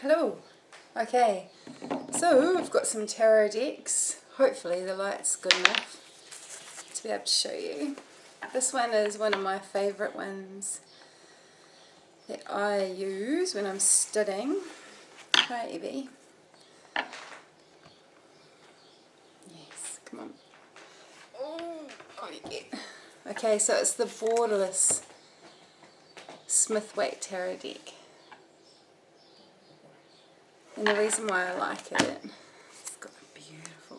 Hello. Okay, so I've got some tarot decks. Hopefully the light's good enough to be able to show you. This one is one of my favourite ones that I use when I'm studying. Hi Evie. Yes, come on. Oh yeah. Okay, so it's the Borderless Smith-Waite tarot deck. And the reason why I like it, it's got a beautiful,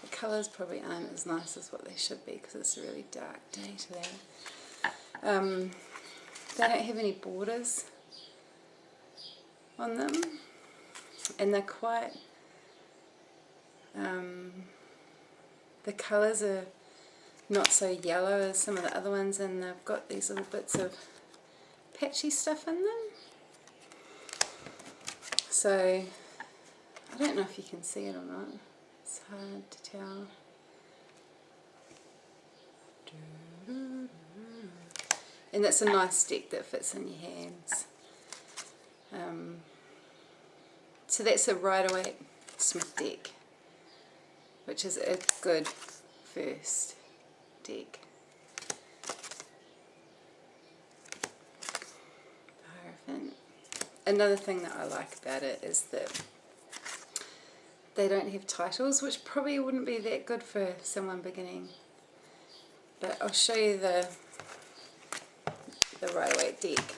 the colours probably aren't as nice as what they should be because it's a really dark day today. They don't have any borders on them, and they're quite, the colours are not so yellow as some of the other ones, and they've got these little bits of patchy stuff in them. So, I don't know if you can see it or not, it's hard to tell. And it's a nice deck that fits in your hands. So that's a Rider-Waite Smith deck, which is a good first deck. Hierophant. Another thing that I like about it is that they don't have titles, which probably wouldn't be that good for someone beginning. But I'll show you the Rider-Waite deck,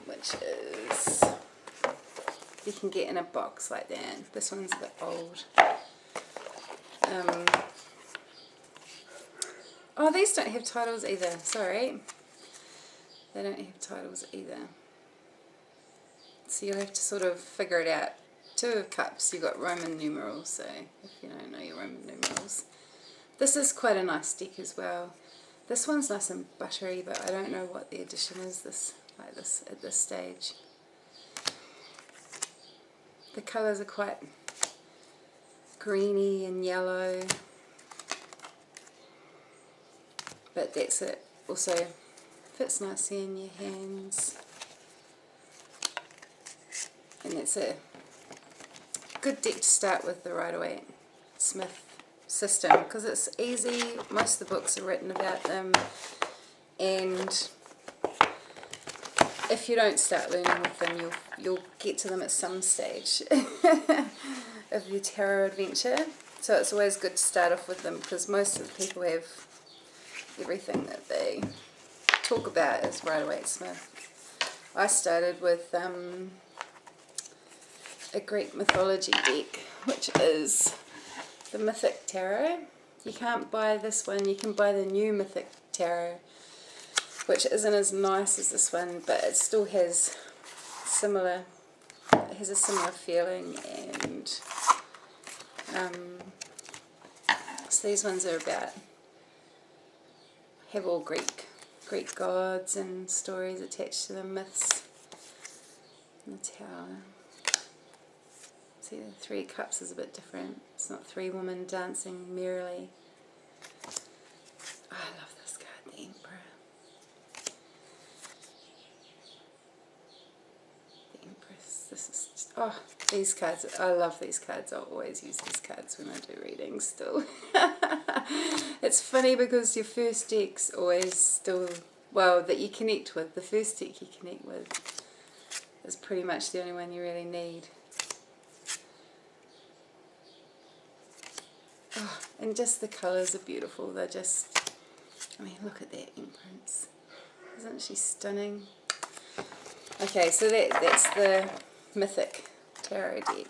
which is, you can get in a box like that. This one's a bit old. Oh, these don't have titles either, sorry. They don't have titles either. So you'll have to sort of figure it out. 2 of Cups, you've got Roman numerals, so if you don't know your Roman numerals. This is quite a nice deck as well. This one's nice and buttery, but I don't know what the edition is like this at this stage. The colours are quite greeny and yellow, but that's it. Also fits nicely in your hands. And it's a good deck to start with, the Rider-Waite Smith system, because it's easy. Most of the books are written about them, and if you don't start learning with them, you'll get to them at some stage of your tarot adventure. So it's always good to start off with them, because most of the people have everything that they talk about as Rider-Waite Smith. I started with a Greek mythology deck, which is the Mythic tarot. You can't buy this one, you can buy the new Mythic tarot, which isn't as nice as this one, but it still has similar, it has a similar feeling. And so these ones are about, have all Greek gods and stories attached to them, myths. And the Tower. See, the 3 Cups is a bit different. It's not 3 women dancing merrily. Oh, I love this card, the Emperor. The Empress. This is just, oh, these cards. I love these cards. I'll always use these cards when I do readings still. It's funny because your first deck's always still, well, that you connect with. The first deck you connect with is pretty much the only one you really need. Oh, and just the colours are beautiful. They're just, I mean, look at that Empress. Isn't she stunning? Okay, so that's the Mythic tarot deck.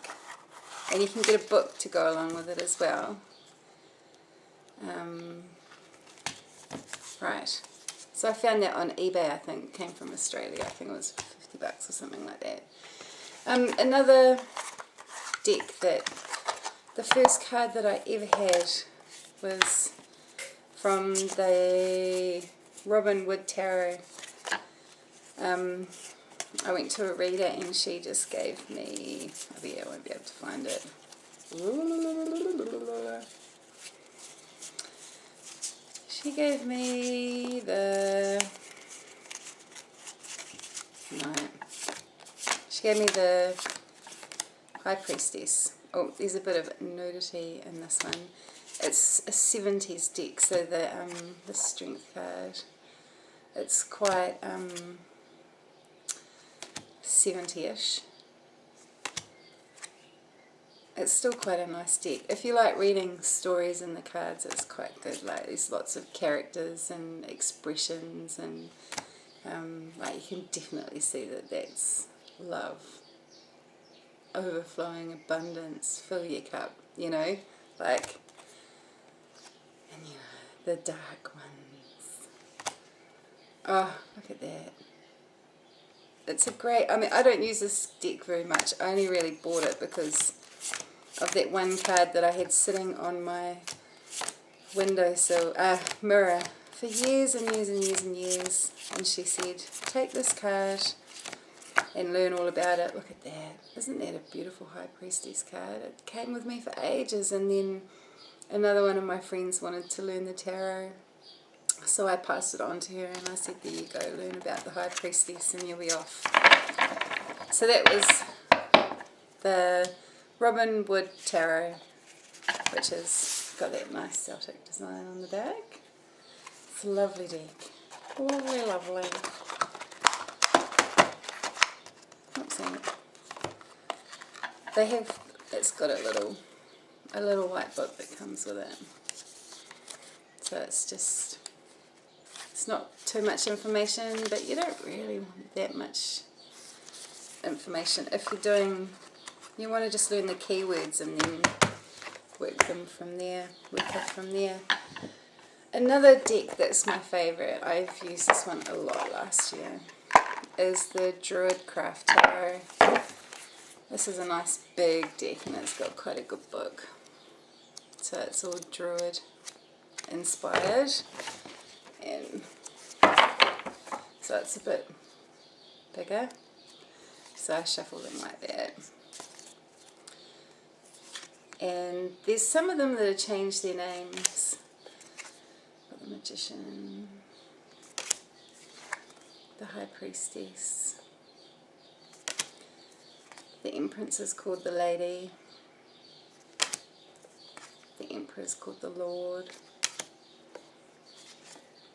And you can get a book to go along with it as well. Right. So I found that on eBay, I think. It came from Australia. I think it was $50 or something like that. Another deck that, the first card that I ever had was from the Robin Wood Tarot. I went to a reader and she just gave me, oh yeah, I won't be able to find it. She gave me the, no, She gave me the High Priestess. Oh, there's a bit of nudity in this one. It's a 70s deck, so the strength card, it's quite 70-ish. It's still quite a nice deck. If you like reading stories in the cards, it's quite good. Like, there's lots of characters and expressions, and like, you can definitely see that that's love, overflowing abundance. Fill your cup, you know, like, and you know, the dark ones. Oh, look at that. It's a great, I mean, I don't use this deck very much. I only really bought it because of that one card that I had sitting on my windowsill, mirror, for years and years and years and years. And she said, take this card and learn all about it. Look at that. Isn't that a beautiful High Priestess card? It came with me for ages, and then another one of my friends wanted to learn the tarot. So I passed it on to her and I said, there you go, learn about the High Priestess and you'll be off. So that was the Robin Wood Tarot, which has got that nice Celtic design on the back. It's a lovely deck. Lovely, lovely. Oops, they have, it's got a little white book that comes with it. So it's just, it's not too much information, but you don't really want that much information. If you're doing, you want to just learn the keywords and then work them from there, work it from there. Another deck that's my favourite, I've used this one a lot last year, is the Druid Craft Tarot. This is a nice big deck and it's got quite a good book. So it's all Druid inspired, and so it's a bit bigger. So I shuffle them like that. And there's some of them that have changed their names. Got the Magician, the High Priestess, the Empress is called the Lady, the Emperor is called the Lord,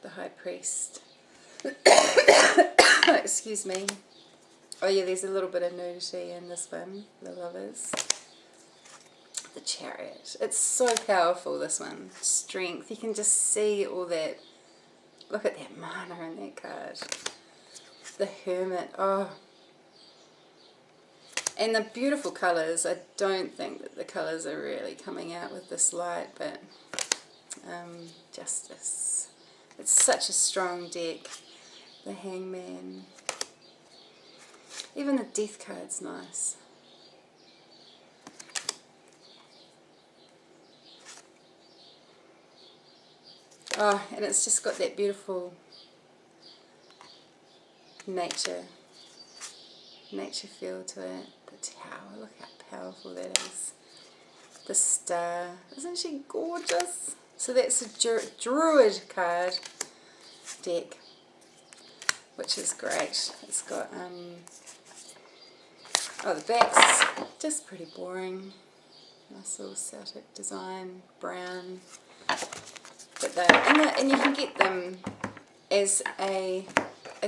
the High Priest. Excuse me. Oh yeah, there's a little bit of nudity in this one, the Lovers. The Chariot. It's so powerful, this one. Strength. You can just see all that. Look at that mana in that card. The Hermit. Oh. And the beautiful colours. I don't think that the colours are really coming out with this light, but Justice. It's such a strong deck. The Hangman. Even the Death card's nice. Oh, and it's just got that beautiful nature feel to it. The Tower, look how powerful that is. The Star, isn't she gorgeous? So that's a Druid card deck, which is great. It's got, oh, the back's just pretty boring. Nice little Celtic design, brown. But and you can get them as a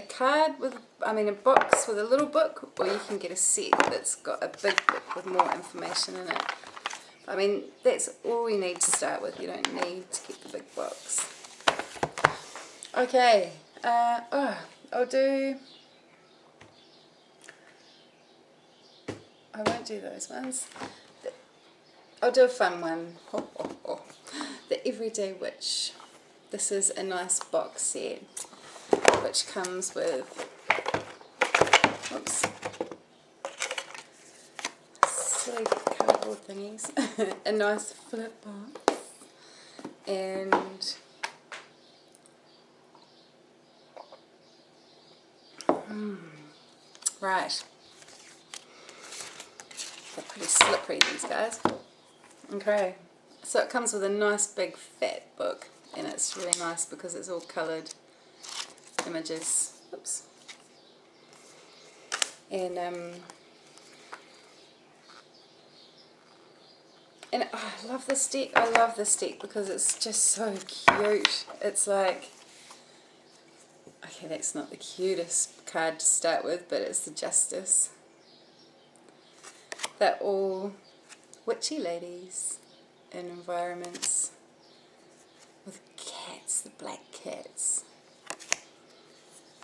card with, I mean, a box with a little book, or you can get a set that's got a big book with more information in it. I mean, that's all we need to start with. You don't need to get the big box. Okay, I'll do, I won't do those ones. I'll do a fun one. The Everyday Witch. This is a nice box set which comes with, oops, silly cardboard thingies, a nice flip box, and right, they're pretty slippery, these guys. Okay, so it comes with a nice big fat book, and it's really nice because it's all coloured images. Oops. And And oh, I love this deck. I love this deck because it's just so cute. It's like, okay, that's not the cutest card to start with, but it's the Justice. They're all witchy ladies in environments with cats, the black cats.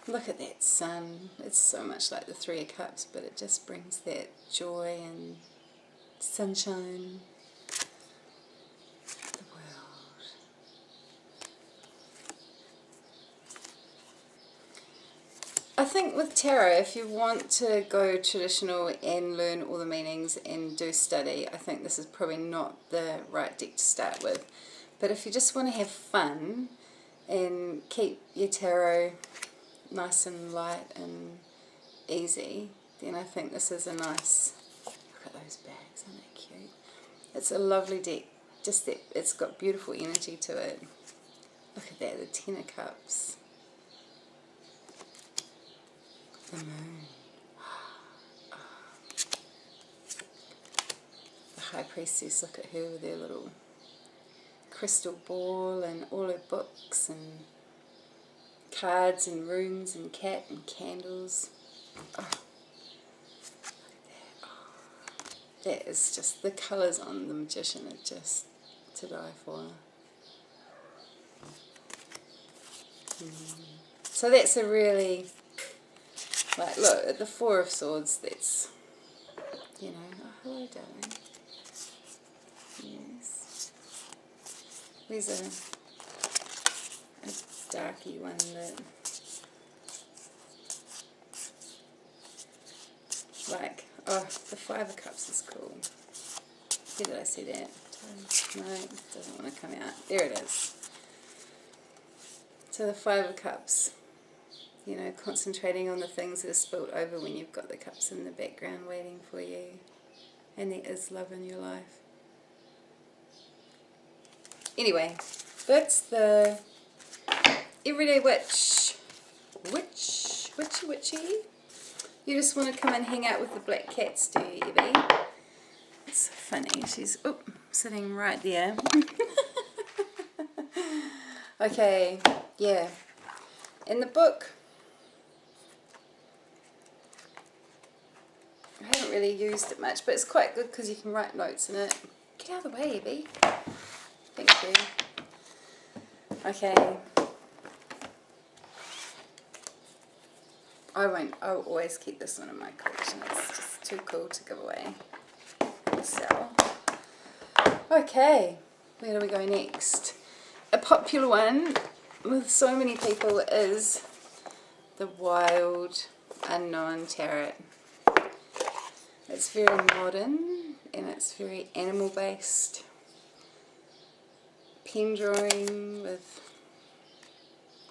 Look at that sun. It's so much like the Three of Cups, but it just brings that joy and sunshine. The world. I think with tarot, if you want to go traditional and learn all the meanings and do study, I think this is probably not the right deck to start with. But if you just want to have fun and keep your tarot nice and light and easy, then I think this is a nice, look at those bags, aren't they cute? It's a lovely deck, just that it's got beautiful energy to it. Look at that, the Ten of Cups. The moon. Oh. The High Priestess, look at her with her little crystal ball and all her books and cards and runes and cat and candles. Oh, look at that. Oh, that is just, the colours on the Magician are just to die for. So that's a really, like, look at the Four of Swords, that's, you know, oh, hello darling. Yes. There's a darky one that, like, oh, the Five of Cups is cool. Where did I see that? No, it doesn't want to come out. There it is. So the Five of Cups, you know, concentrating on the things that are spilt over when you've got the cups in the background waiting for you, and there is love in your life. Anyway, that's the Everyday Witch. Witchy. You just want to come and hang out with the black cats, do you, Evie? It's so funny. She's sitting right there. Okay, yeah. In the book, I haven't really used it much, but it's quite good because you can write notes in it. Get out of the way, Evie. Thank you. Okay. I'll always keep this one in my collection. It's just too cool to give away. So, okay, where do we go next? A popular one with so many people is the Wild Unknown Tarot. It's very modern and it's very animal based. Pen drawing with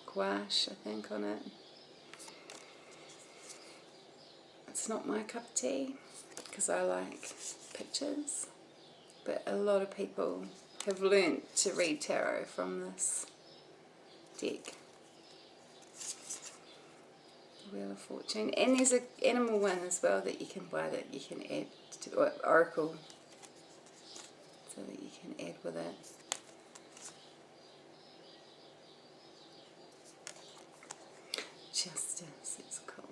gouache, I think, on it. It's not my cup of tea because I like pictures, but a lot of people have learnt to read tarot from this deck. The Wheel of Fortune, and there's an animal one as well that you can buy that you can add to, or oracle, so that you can add with it. Justice, it's cool.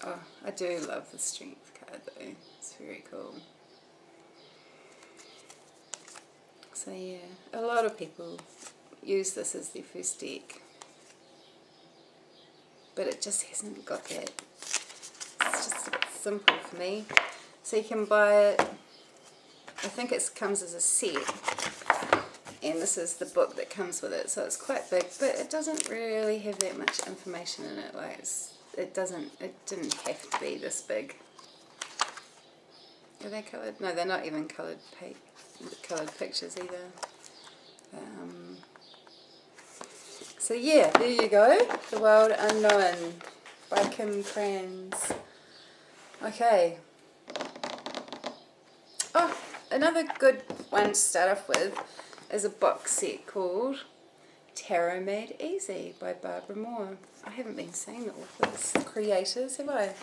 Oh, I do love the Strength card though, it's very cool. So yeah, a lot of people use this as their first deck, but it just hasn't got that, it's just a bit simple for me. So you can buy it, I think it comes as a set, and this is the book that comes with it, so it's quite big, but it doesn't really have that much information in it. Like it didn't have to be this big. Are they coloured? No, they're not even coloured pictures either. So yeah, there you go. The Wild Unknown by Krans. Okay. Oh, another good one to start off with is a box set called Tarot Made Easy by Barbara Moore. I haven't been saying the authors, creators, have I?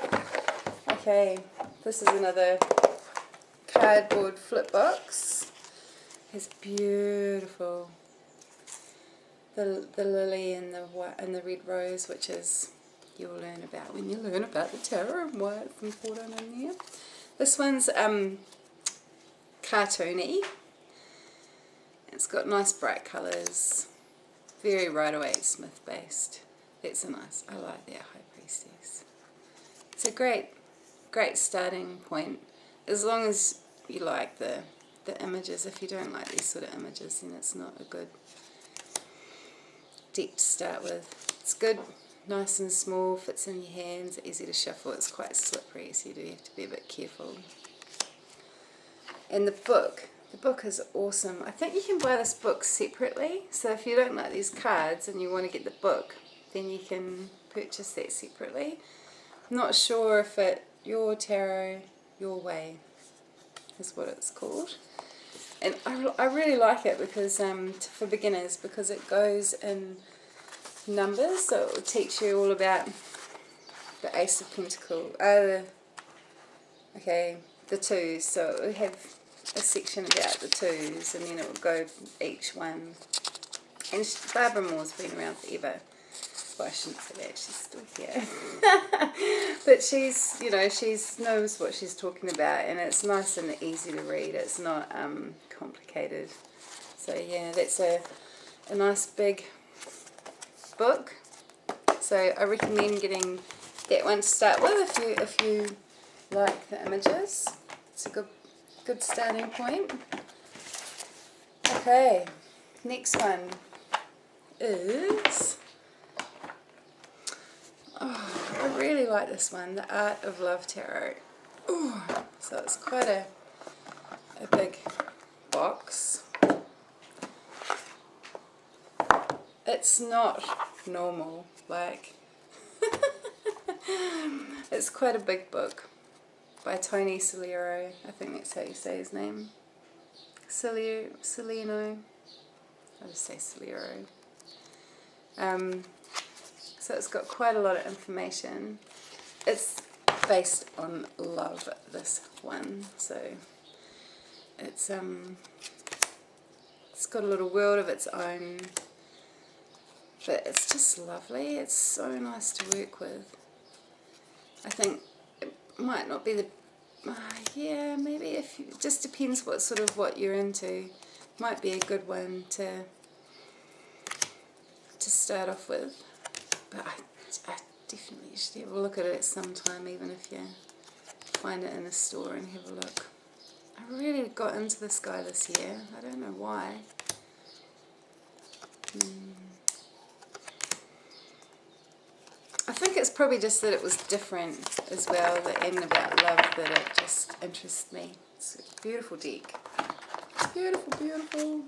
Okay, this is another cardboard flip box. It's beautiful. The lily and the white and the red rose, which is you'll learn about when you learn about the tarot and why it's important in there. This one's cartoony. It's got nice bright colours. Very Rider-Waite Smith based. That's a nice. I like that High Priestess. It's a great starting point. As long as you like the images. If you don't like these sort of images, then it's not a good deck to start with. It's good, nice and small, fits in your hands, easy to shuffle. It's quite slippery, so you do have to be a bit careful. And the book is awesome. I think you can buy this book separately, so if you don't like these cards and you want to get the book, then you can purchase that separately. I'm not sure if Your Tarot, Your Way is what it's called. And I really like it because for beginners, because it goes in numbers, so it will teach you all about the Ace of Pentacles, the twos, so it will have a section about the twos, and then it will go each one. And Barbara Moore's been around forever. Well, I shouldn't say that, she's still here. But she's, you know, she knows what she's talking about, and it's nice and easy to read. It's not complicated. So yeah, that's a nice big book. So I recommend getting that one to start with if you like the images. It's a good starting point. Okay, next one is, I really like this one, The Art of Love Tarot. Ooh, so it's quite a big box. It's not normal, like, it's quite a big book by Toni Salerno. I think that's how you say his name. Salerno. I'll just say Salerno. So it's got quite a lot of information. It's based on love, this one. So it's got a little world of its own. But it's just lovely. It's so nice to work with. I think it might not be the... yeah, maybe if you... just depends what you're into. Might be a good one to start off with. But I definitely should have a look at it sometime, even if you find it in a store and have a look. I really got into this guy this year. I don't know why. I think it's probably just that it was different as well, and about love, that it just interests me. It's a beautiful deck. Beautiful, beautiful.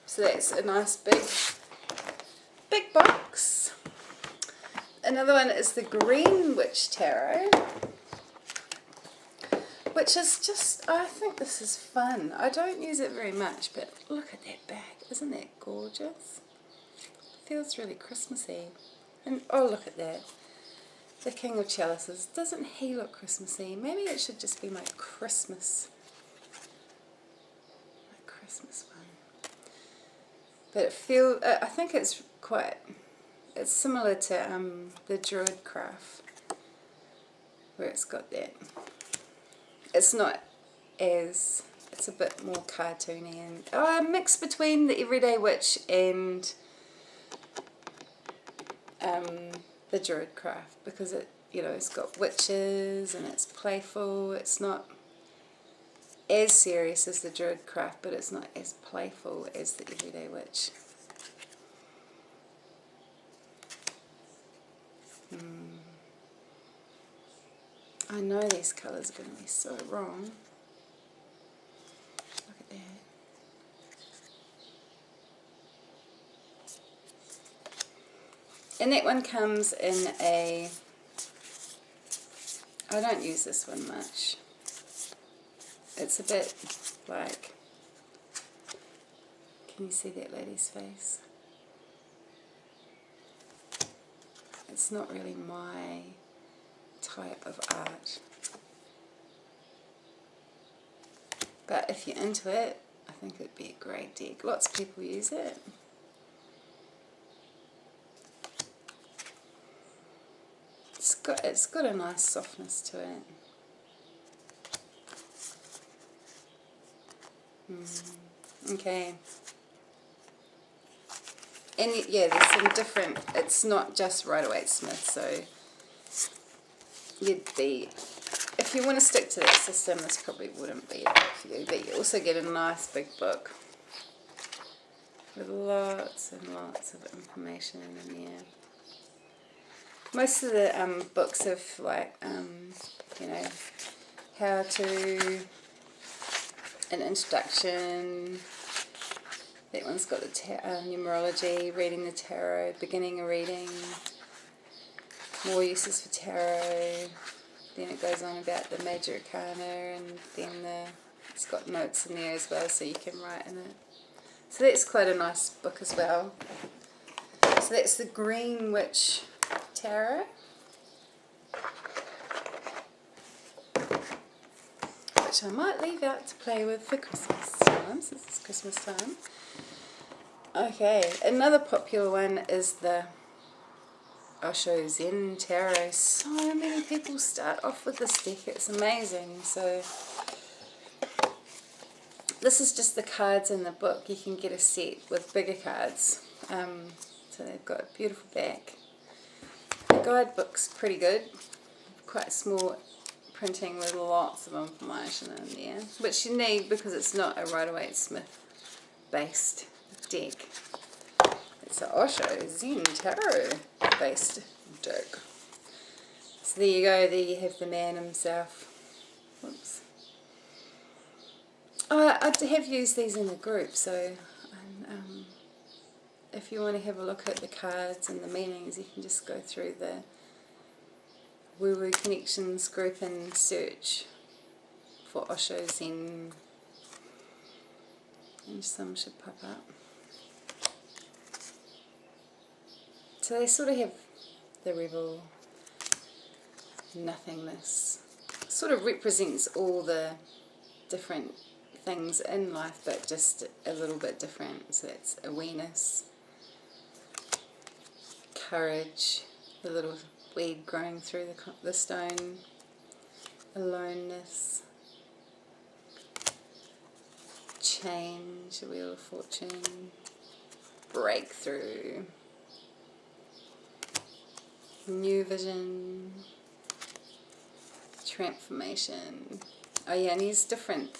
So that's a nice big box. Another one is the Greene Witch Tarot, which is just, I think this is fun. I don't use it very much, but look at that bag. Isn't that gorgeous? Feels really Christmassy. And oh, look at that. The King of Chalices. Doesn't he look Christmassy? Maybe it should just be my Christmas one. But I think it's similar to the Druid craft, where it's got that. It's not as, it's a bit more cartoony, and a mix between the Everyday Witch and the Druid craft, because it's got witches and it's playful. It's not as serious as the Druid craft, but it's not as playful as the Everyday Witch. I know these colours are going to be so wrong. Look at that. And that one comes in a... I don't use this one much. It's a bit like... Can you see that lady's face? It's not really my type of art. But if you're into it, I think it'd be a great deck. Lots of people use it. It's got a nice softness to it. Okay. And yeah, there's some different, it's not just Rider-Waite Smith, so you'd be, if you want to stick to that system, this probably wouldn't be it for you, but you also get a nice big book with lots and lots of information in there. Most of the books have like, you know, how to, an introduction. That one's got the numerology, reading the tarot, beginning a reading, more uses for tarot. Then it goes on about the major arcana, and then it's got notes in there as well, so you can write in it. So that's quite a nice book as well. So that's the Green Witch Tarot, which I might leave out to play with for Christmas time, since it's Christmas time. Okay, another popular one is the Osho Zen Tarot. So many people start off with this deck, it's amazing. So this is just the cards in the book. You can get a set with bigger cards. So they've got a beautiful back. The guidebook's pretty good, quite small printing with lots of information in there, which you need because it's not a Rider-Waite Smith based deck. It's an Osho Zen Tarot based deck. So there you go, there you have the man himself. Whoops. I have used these in the group, so if you want to have a look at the cards and the meanings, you can just go through the Woo Woo Connections group and search for Osho Zen, and some should pop up. So they sort of have the rebel, nothingness, sort of represents all the different things in life, but just a little bit different. So it's awareness, courage, the little weed growing through the stone, aloneness, change, the Wheel of Fortune, breakthrough, new vision, transformation. Oh yeah, and these different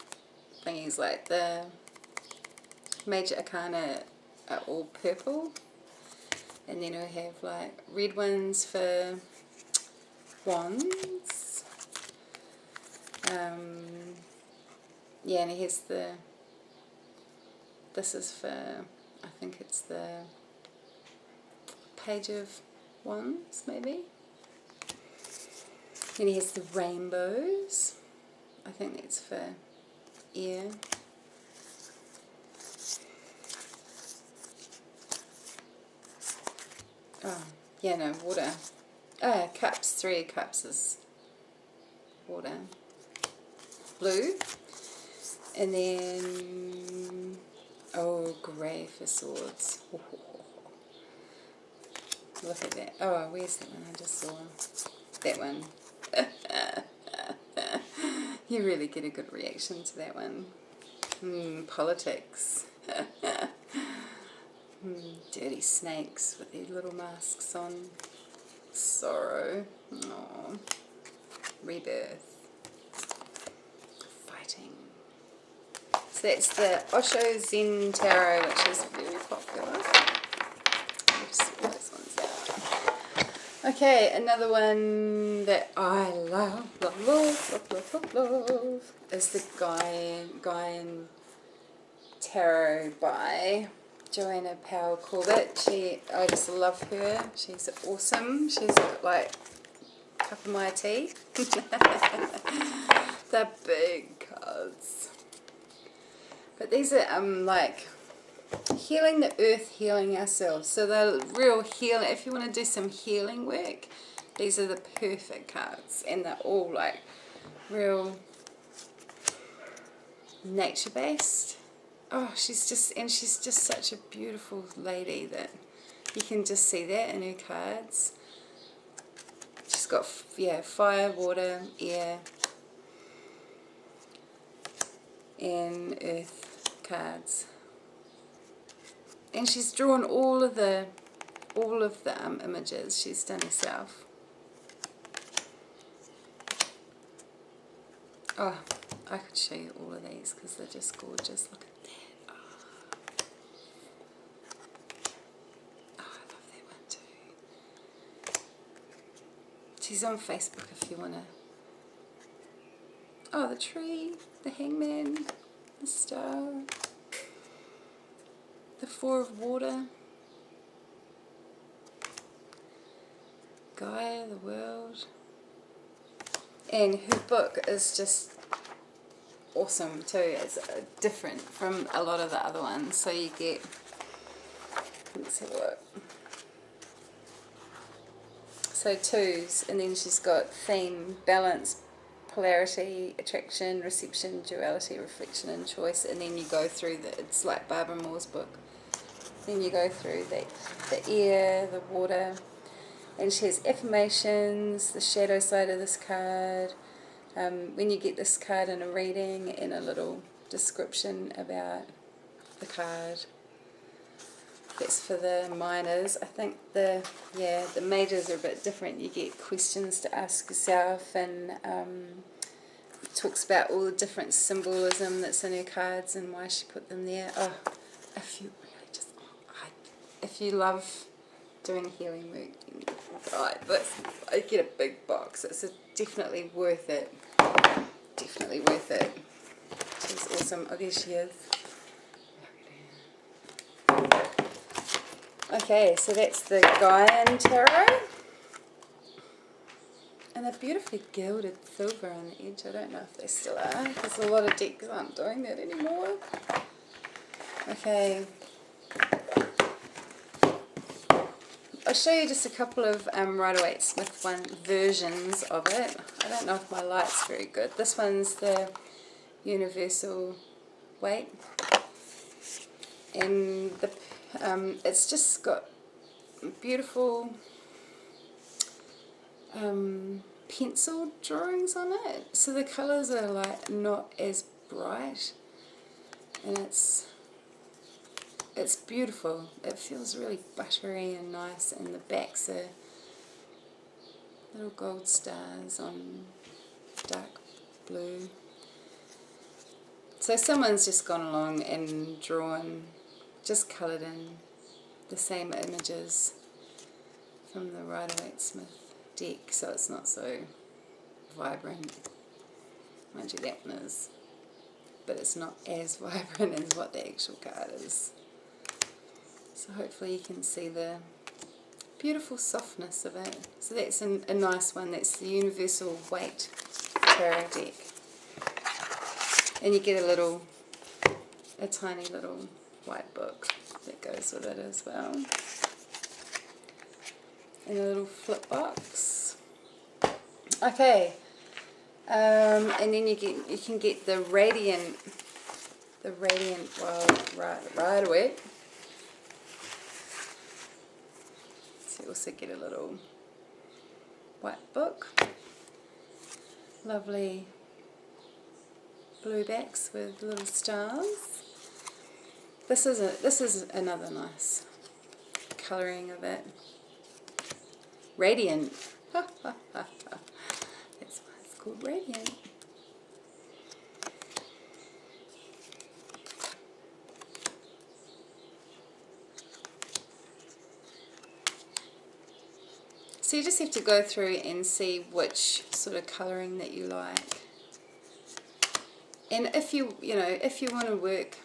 things, like the major arcana are all purple, and then we have like red ones for wands. Yeah, and here's this is for, I think it's the Page of Wands, maybe. And here's the rainbows. I think that's for air. Oh, yeah, no, water. Cups, 3 cups is water. Blue. And then, oh, grey for swords. Look at that. Oh, where's that one I just saw? That one. You really get a good reaction to that one. Politics. Dirty snakes with their little masks on. Sorrow. Aww. Rebirth. Fighting. So that's the Osho Zen Tarot, which is very popular. Let's sort those ones out. Okay, another one that I love is the Gaian Tarot by Joanna Powell Colbert. I just love her. She's awesome. She's like a cup of my tea. They're big cards. But these are like healing the earth, healing ourselves. So they're real healing. If you want to do some healing work, these are the perfect cards. And they're all like real nature-based. Oh, she's just such a beautiful lady that you can just see that in her cards. She's got, yeah, fire, water, air, and earth cards. And she's drawn all of the images she's done herself. Oh, I could show you all of these because they're just gorgeous. Look at that. Oh. Oh, I love that one too. She's on Facebook if you want to. Oh, the tree, the hangman, the star, the four of water, Gaia, the world. And her book is just awesome too. It's different from a lot of the other ones. So you get, let's have a look. So twos, and then she's got theme, balance, polarity, attraction, reception, duality, reflection, and choice. And then you go through it's like Barbara Moore's book. Then you go through the air, the water. And she has affirmations, the shadow side of this card. When you get this card in a reading, and a little description about the card. That's for the minors. I think the majors are a bit different. You get questions to ask yourself, and it talks about all the different symbolism that's in her cards and why she put them there. Oh, if you love doing healing work, you need to buy this. I get a big box. It's definitely worth it. Definitely worth it. She's awesome. Oh, there she is. Okay, so that's the Gaian tarot. And they're beautifully gilded silver on the edge. I don't know if they still are, because a lot of decks aren't doing that anymore. Okay. I'll show you just a couple of Rider-Waite Smith versions of it. I don't know if my light's very good. This one's the universal weight. And it's just got beautiful pencil drawings on it. So the colours are like not as bright. And it's beautiful. It feels really buttery and nice, and the backs are little gold stars on dark blue. So someone's just gone along and drawn, just coloured in the same images from the Rider-Waite Smith deck, so it's not so vibrant. Mind you, that one is, but it's not as vibrant as what the actual card is. So hopefully you can see the beautiful softness of it. So that's a nice one. That's the Universal Weight Tarot deck. And you get a tiny little white book that goes with it as well. And a little flip box. Okay. And then you can get the Radiant Rider-Waite. So you also get a little white book. Lovely blue backs with little stars. This is another nice colouring of it. Radiant. That's why it's called Radiant. So you just have to go through and see which sort of colouring that you like. And if you want to work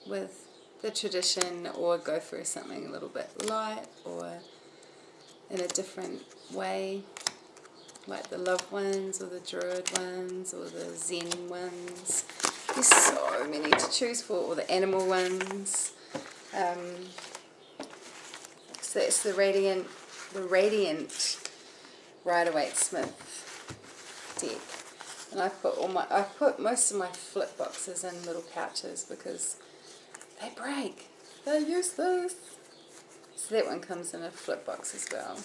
with the tradition, or go for something a little bit light or in a different way, like the love ones or the druid ones or the zen ones, there's so many to choose for, or the animal ones. So it's the Radiant Rider-Waite Smith deck. And I put most of my flip boxes in little pouches because they break. They're useless. So that one comes in a flip box as well.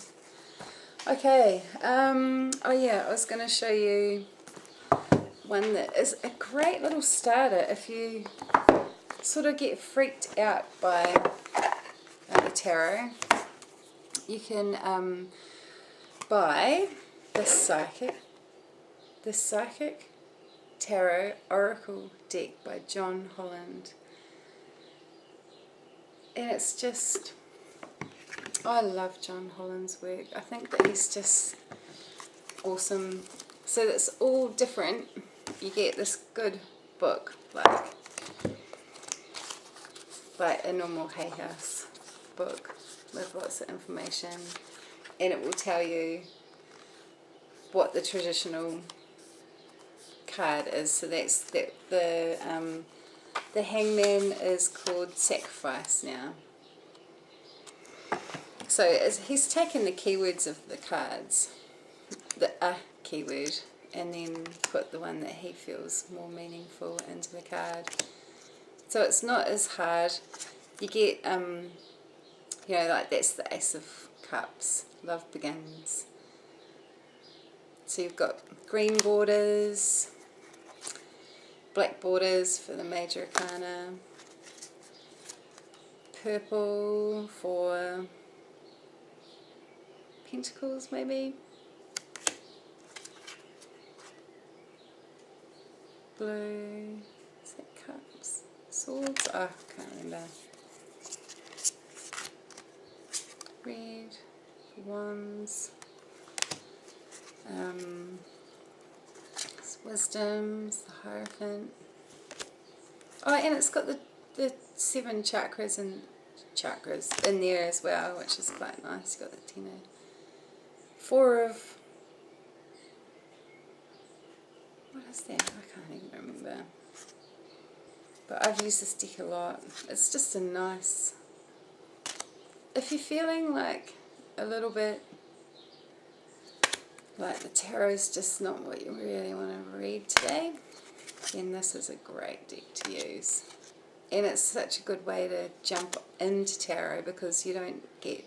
Okay, oh yeah, I was going to show you one that is a great little starter if you sort of get freaked out by the tarot. You can buy the Psychic Tarot Oracle deck by John Holland. And it's just, I love John Holland's work. I think that he's just awesome. So it's all different. You get this good book, like a normal Hay House book with lots of information, and it will tell you what the traditional card is. So that's the Hangman is called Sacrifice now. So he's taken the keywords of the cards, the keyword, and then put the one that he feels more meaningful into the card. So it's not as hard. You get, you know, like that's the Ace of Cups, Love Begins. So you've got green borders, black borders for the major arcana, purple for Pentacles maybe, blue, is that Cups, Swords, oh, I can't remember, red for Wands, Wisdoms, the Hierophant. Oh, and it's got the 7 chakras in there as well, which is quite nice. You've got the 10, 4 of, what is that? I can't even remember. But I've used this deck a lot. It's just a nice, if you're feeling like a little bit like the tarot's just not what you really want to read today, then this is a great deck to use. And it's such a good way to jump into tarot because you don't get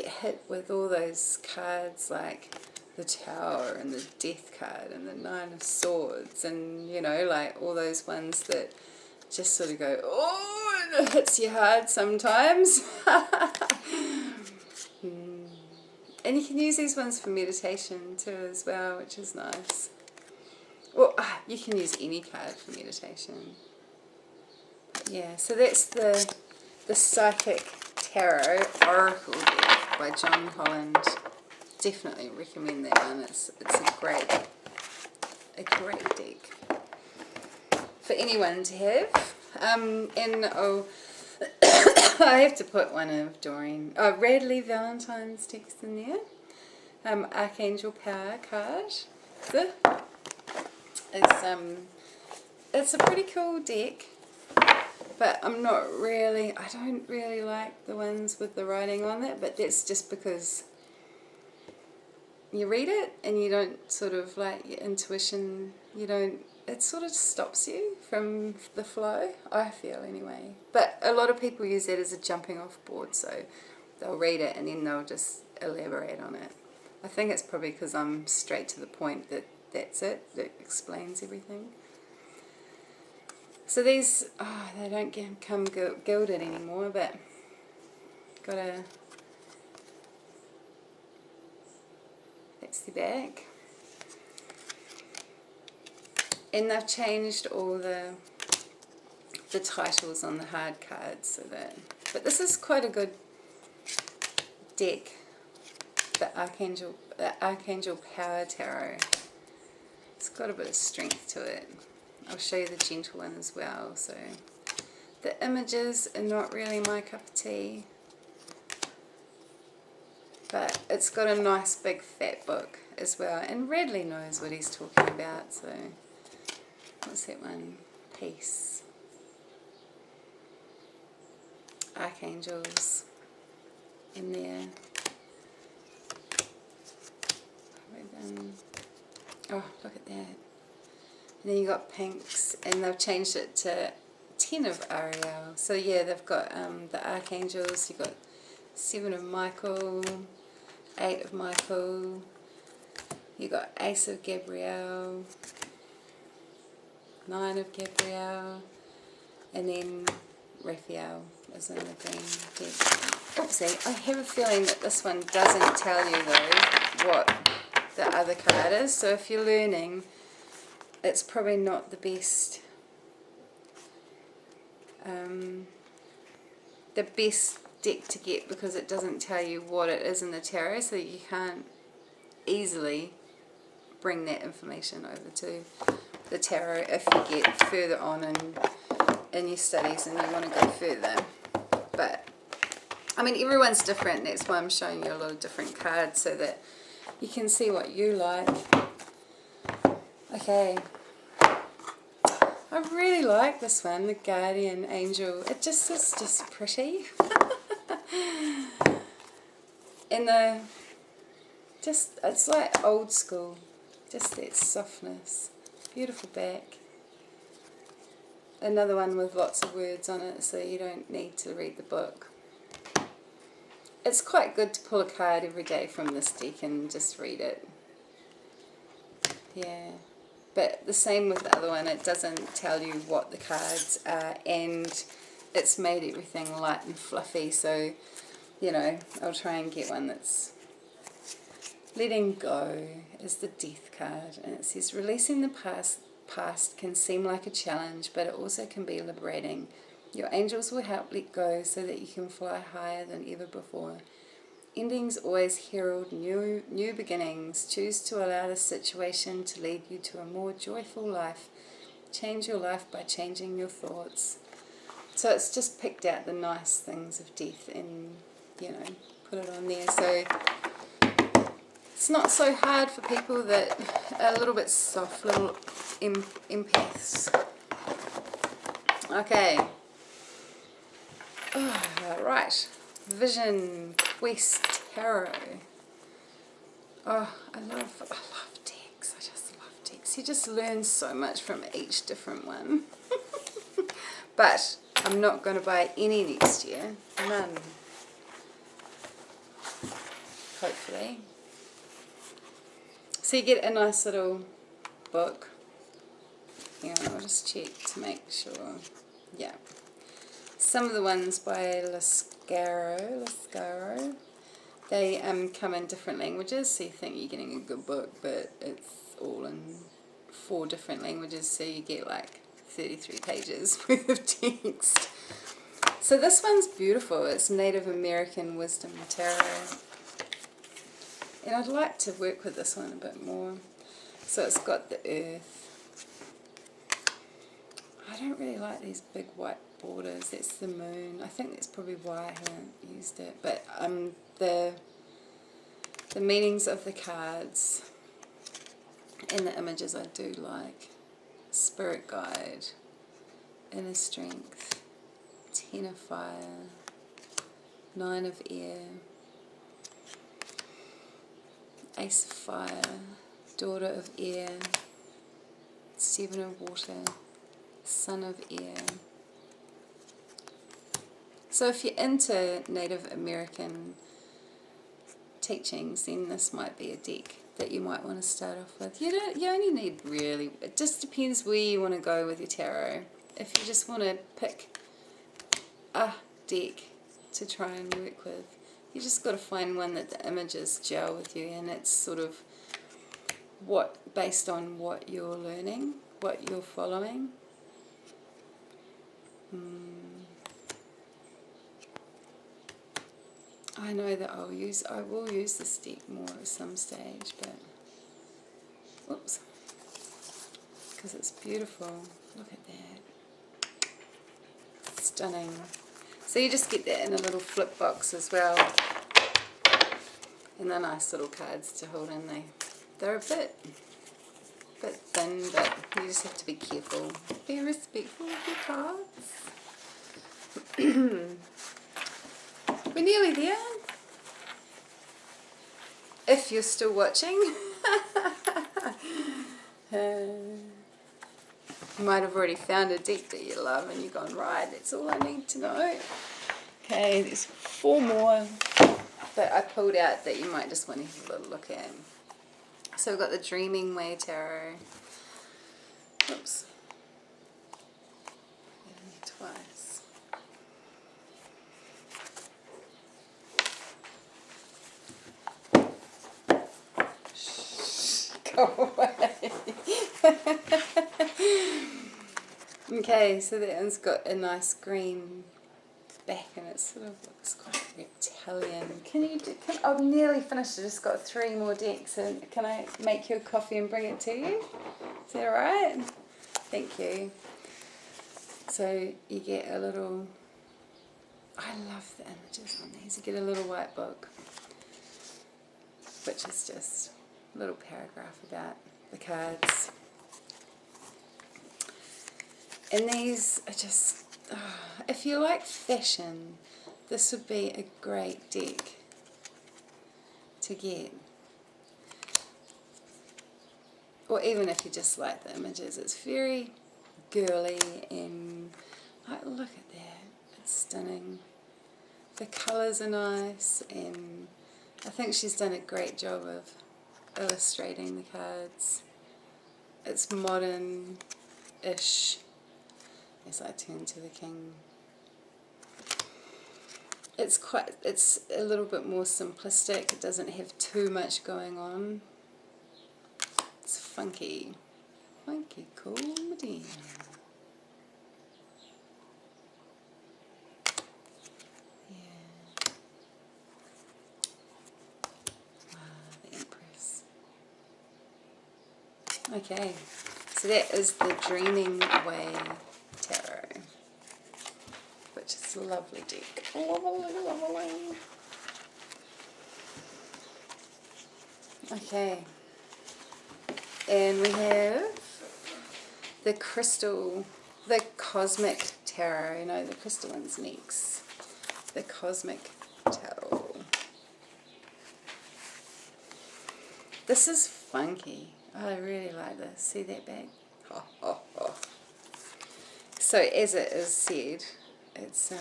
hit with all those cards like the Tower and the Death card and the 9 of Swords, and you know, like all those ones that just sort of go, oh, and it hits you hard sometimes. And you can use these ones for meditation too as well, which is nice. Well, you can use any card for meditation. But yeah, so that's the Psychic Tarot Oracle deck by John Holland. Definitely recommend that one. It's a great deck for anyone to have. And oh, I have to put one of Doreen. Oh, Radleigh Valentine's text in there. Archangel Power card. It's a pretty cool deck, but I don't really like the ones with the writing on it, but that's just because you read it and you don't sort of like your intuition, it sort of stops you from the flow, I feel anyway. But a lot of people use that as a jumping off board, so they'll read it and then they'll just elaborate on it. I think it's probably because I'm straight to the point that's it, that explains everything. So these, they don't come gilded anymore, but that's the back. And they've changed all the titles on the hard cards, so but this is quite a good deck, the Archangel Power Tarot. It's got a bit of strength to it. I'll show you the gentle one as well. So the images are not really my cup of tea, but it's got a nice big fat book as well, and Radleigh knows what he's talking about. So what's that one? Peace. Archangels in there. And then you got pinks, and they've changed it to 10 of Ariel. So yeah, they've got the Archangels, you've got 7 of Michael, 8 of Michael, you got Ace of Gabriel, 9 of Gabriel, and then Raphael is in the green deck. Oopsie, I have a feeling that this one doesn't tell you though what the other card is, so if you're learning, it's probably not the best deck to get, because it doesn't tell you what it is in the tarot, so you can't easily bring that information over to the tarot if you get further on in your studies and you want to go further. But I mean, everyone's different, that's why I'm showing you a lot of different cards so that you can see what you like. Okay, I really like this one, the Guardian Angel. It just is just pretty. And it's like old school, just that softness. Beautiful back. Another one with lots of words on it, so you don't need to read the book. It's quite good to pull a card every day from this deck and just read it. Yeah. But the same with the other one, it doesn't tell you what the cards are, and it's made everything light and fluffy, so, you know, I'll try and get one that's letting go is the Death card, and it says releasing the past can seem like a challenge, but it also can be liberating. Your angels will help let go so that you can fly higher than ever before. Endings always herald new beginnings. Choose to allow the situation to lead you to a more joyful life. Change your life by changing your thoughts. So it's just picked out the nice things of death and, you know, put it on there. So it's not so hard for people that are a little bit soft, little empaths. Okay. Oh, right. Vision Quest Tarot. Oh, I love decks. I just love decks. You just learn so much from each different one. But I'm not going to buy any next year. None. Hopefully. So you get a nice little book. Hang on, I'll just check to make sure. Yeah. Some of the ones by Lascaro, they come in different languages, so you think you're getting a good book, but it's all in 4 different languages, so you get like 33 pages worth of text. So this one's beautiful. It's Native American Wisdom Tarot. And I'd like to work with this one a bit more. So it's got the earth. I don't really like these big white borders. That's the moon. I think that's probably why I haven't used it. But the meanings of the cards and the images I do like. Spirit Guide, Inner Strength, 10 of Fire, 9 of Air, Ace of Fire, Daughter of Air, 7 of Water, Son of Air. So if you're into Native American teachings, then this might be a deck that you might want to start off with. You only need really, it just depends where you want to go with your tarot. If you just want to pick a deck to try and work with, you just got to find one that the images gel with you, and it's sort of based on what you're learning, what you're following. I know that I will use this deck more at some stage, but whoops, because it's beautiful. Look at that, stunning. So you just get that in a little flip box as well, and they're nice little cards to hold in. They're a bit thin, but you just have to be careful, be respectful of your cards. We're nearly there. If you're still watching. You might have already found a deck that you love and you've gone, right, that's all I need to know. Okay, there's 4 more that I pulled out that you might just want to have a little look at. So we've got the Dreaming Way Tarot. Oops. Twice. Shh, go away. Okay, so that one's got a nice green back and it sort of looks quite reptilian. I've nearly finished, I just got 3 more decks, and can I make you a coffee and bring it to you? Is that alright? Thank you. So you get a little, I love the images on these, you get a little white book, which is just a little paragraph about the cards. And these are just, if you like fashion, this would be a great deck to get. Or even if you just like the images, it's very girly and like, look at that, it's stunning. The colours are nice, and I think she's done a great job of illustrating the cards. It's modern-ish. As I turn to the King. It's a little bit more simplistic. It doesn't have too much going on. It's funky. Funky comedy. Yeah. The Empress. Okay, so that is the Dreaming Way Tarot, which is a lovely deck. Lovely, lovely. Okay, and we have the crystal, the Cosmic Tarot. No, the crystal one's next. The Cosmic Tarot. This is funky. I really like this. See that back? Oh, oh, oh. So as it is said, it's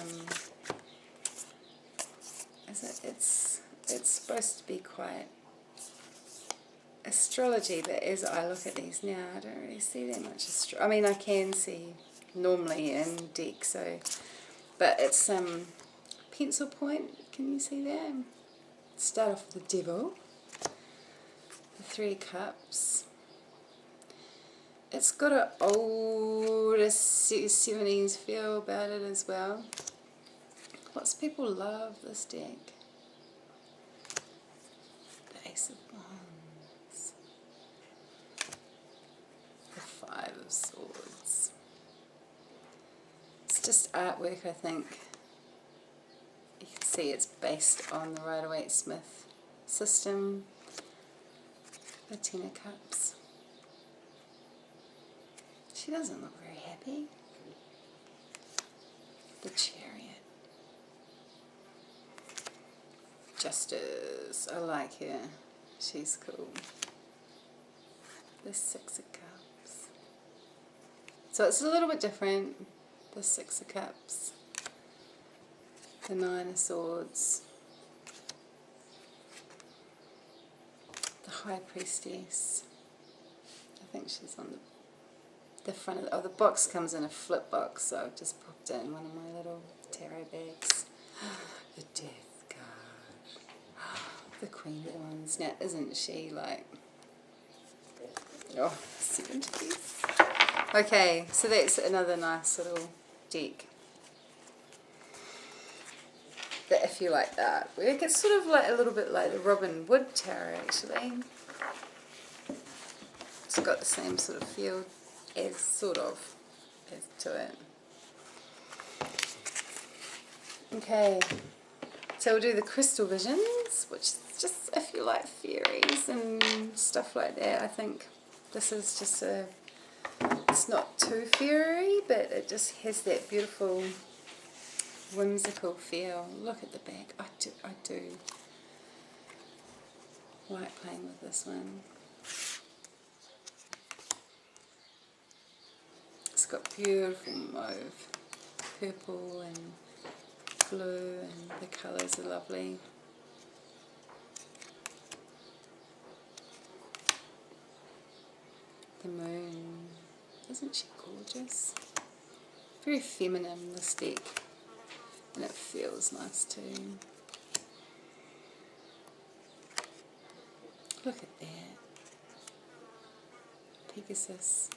it's supposed to be quite astrology, but as I look at these now, I don't really see that much I mean, I can see normally in deck, so, but it's pencil point. Can you see that? Start off with the Devil, the 3 Cups. It's got an old 70s feel about it as well. Lots of people love this deck. The Ace of Wands. The 5 of Swords. It's just artwork, I think. You can see it's based on the Rider-Waite Smith system. The 10 of Cups. She doesn't look very happy. The Chariot. Justice. I like her. She's cool. The 6 of Cups. So it's a little bit different. The 6 of Cups. The 9 of Swords. The High Priestess. I think she's on the front of the box comes in a flip box, so I've just popped it in one of my little tarot bags. The Death card. The Queen of Wands. Now, isn't she like, oh, 70s? Okay, so that's another nice little deck. That if you like the artwork, it's sort of like a little bit like the Robin Wood Tarot, actually. It's got the same sort of feel as to it. Okay, so we'll do the Crystal Visions, which is just if you like fairies and stuff like that. I think this is just it's not too fairy, but it just has that beautiful whimsical feel. Look at the back. I do like playing with this one. got beautiful mauve, purple and blue, and the colours are lovely. The moon, isn't she gorgeous? Very feminine, this deck, and it feels nice too. Look at that. Pegasus.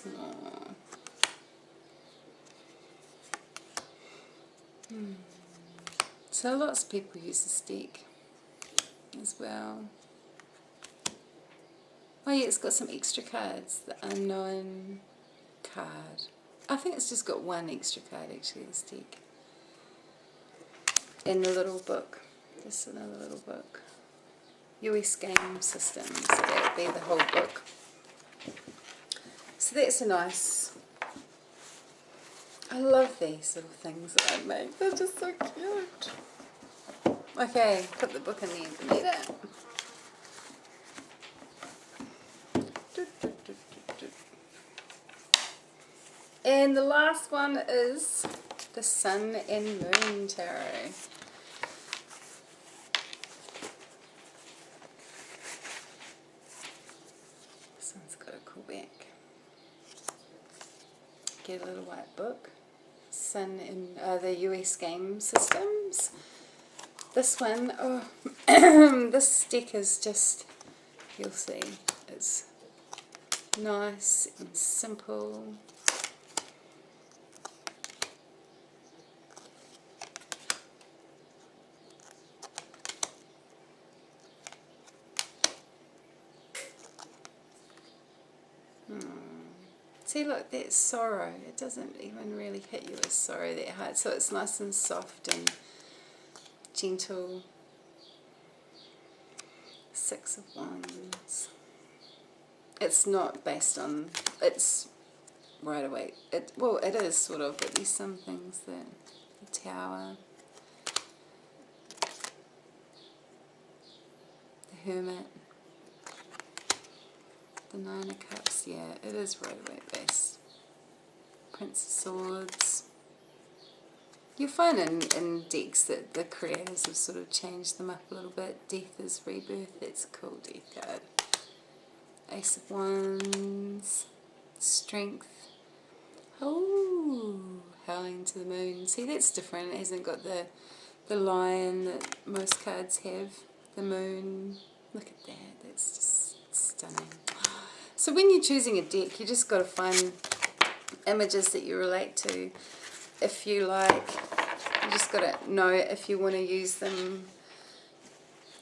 Aww. So lots of people use this deck as well. Oh yeah, it's got some extra cards. The unknown card. I think it's just got one extra card actually, this deck. In the little book. Just another little book. US game system, so that would be the whole book. So that's a nice... I love these little things that I make. They're just so cute. Okay, put the book in there beneath it. And the last one is the Sun and Moon Tarot. This one's got a cool back. Get a little white book. Sun and the US game systems. This one, oh, this deck is just, you'll see, it's nice and simple. See, look, that's sorrow. It doesn't even really hit you as sorrow that hard. So it's nice and soft and gentle. Six of Wands. It's not based on, it's Rider-Waite. Well, it is sort of, but there's some things that, the Tower, the Hermit, the Nine of Cups, yeah, it is Rider-Waite based. Prince of Swords. You find in decks that the creators have sort of changed them up a little bit. Death is Rebirth, that's a cool death card. Ace of Wands. Strength. Oh, Howling to the Moon. See, that's different. It hasn't got the lion that most cards have. The moon. Look at that. That's just stunning. So when you're choosing a deck, you just got to find images that you relate to. If you like, you just got to know if you want to use them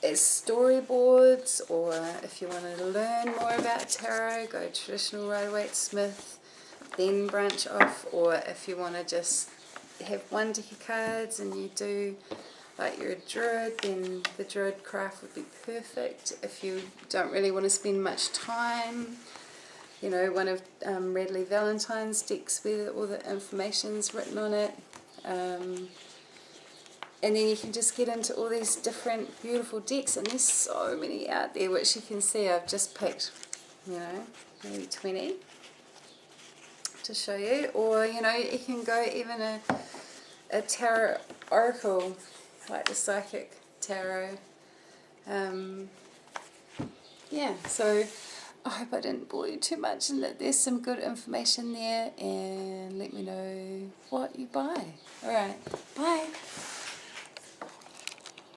as storyboards, or if you want to learn more about tarot, go traditional Rider-Waite, Smith, then branch off, or if you want to just have one deck of cards and you do, like you're a Druid, then the Druid craft would be perfect. If you don't really want to spend much time, you know, one of Radleigh Valentine's decks where all the information's written on it. And then you can just get into all these different beautiful decks, and there's so many out there, which you can see I've just picked, you know, maybe 20 to show you. Or, you know, you can go even a tarot oracle, like the Psychic Tarot. Yeah, so I hope I didn't bore you too much and that there's some good information there, and let me know what you buy. Alright, bye.